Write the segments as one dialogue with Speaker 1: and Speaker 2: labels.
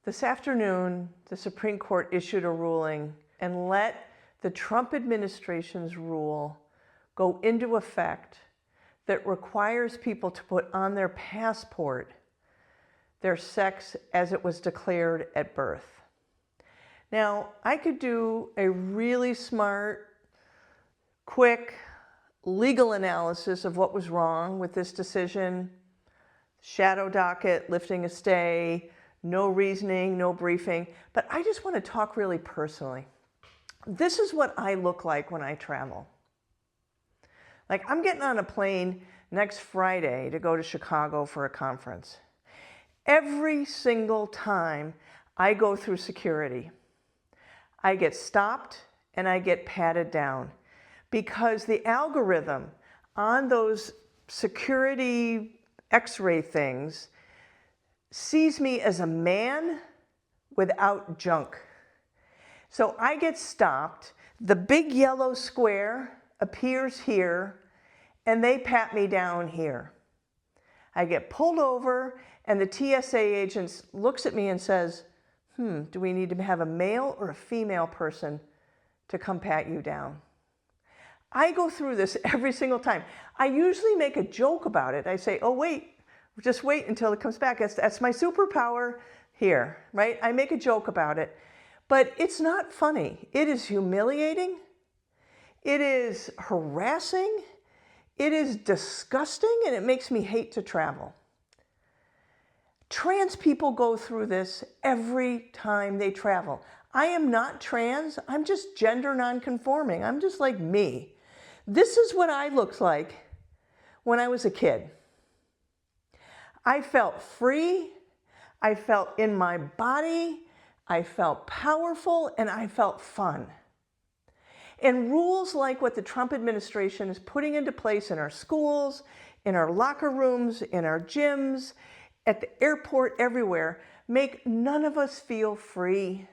Speaker 1: This afternoon, the Supreme Court issued a ruling and let the Trump administration's rule go into effect that requires people to put on their passport their sex as it was declared at birth. Now, I could do a really smart, quick legal analysis of what was wrong with this decision, shadow docket, lifting a stay, no reasoning, no briefing, but I just want to talk really personally. This is what I look like when I travel. Like, I'm getting on a plane next Friday to go to Chicago for a conference. Every single time I go through security, I get stopped and I get patted down because the algorithm on those security X-ray things sees me as a man without junk. So I get stopped, the big yellow square appears here, and they pat me down here. I get pulled over, and the TSA agent looks at me and says, do we need to have a male or a female person to come pat you down? I go through this every single time. I usually make a joke about it. I say, oh, wait, just wait until it comes back. That's my superpower here, right? I make a joke about it, but it's not funny. It is humiliating. It is harassing. It is disgusting, and it makes me hate to travel. Trans people go through this every time they travel. I am not trans. I'm just gender non-conforming. I'm just like me. This is what I looked like when I was a kid. I felt free, I felt in my body, I felt powerful, and I felt fun. And rules like what the Trump administration is putting into place in our schools, in our locker rooms, in our gyms, at the airport, everywhere, make none of us feel free,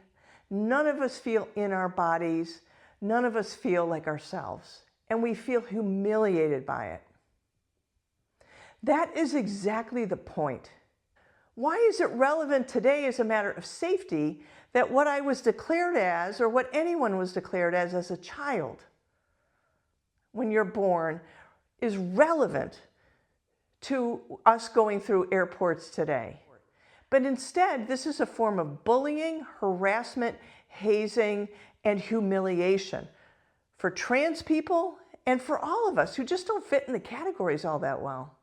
Speaker 1: none of us feel in our bodies, none of us feel like ourselves, and we feel humiliated by it. That is exactly the point. Why is it relevant today as a matter of safety that what I was declared as, or what anyone was declared as a child when you're born, is relevant to us going through airports today? But instead, this is a form of bullying, harassment, hazing, and humiliation for trans people and for all of us who just don't fit in the categories all that well.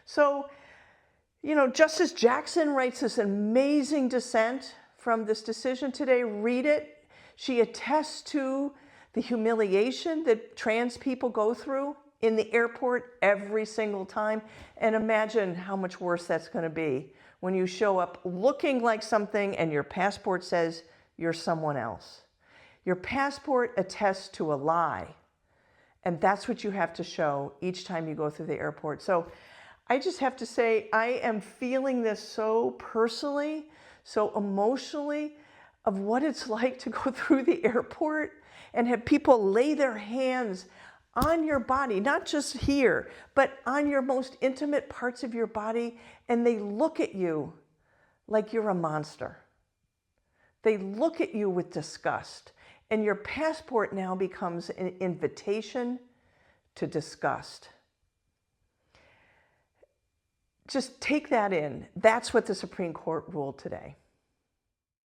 Speaker 1: So, Justice Jackson writes this amazing dissent from this decision today. Read it. She attests to the humiliation that trans people go through in the airport every single time. And imagine how much worse that's going to be when you show up looking like something and your passport says you're someone else. Your passport attests to a lie. And that's what you have to show each time you go through the airport. So I just have to say, I am feeling this so personally, so emotionally, of what it's like to go through the airport and have people lay their hands on your body, not just here, but on your most intimate parts of your body, and they look at you like you're a monster. They look at you with disgust, and your passport now becomes an invitation to disgust. Just take that in. That's what the Supreme Court ruled today.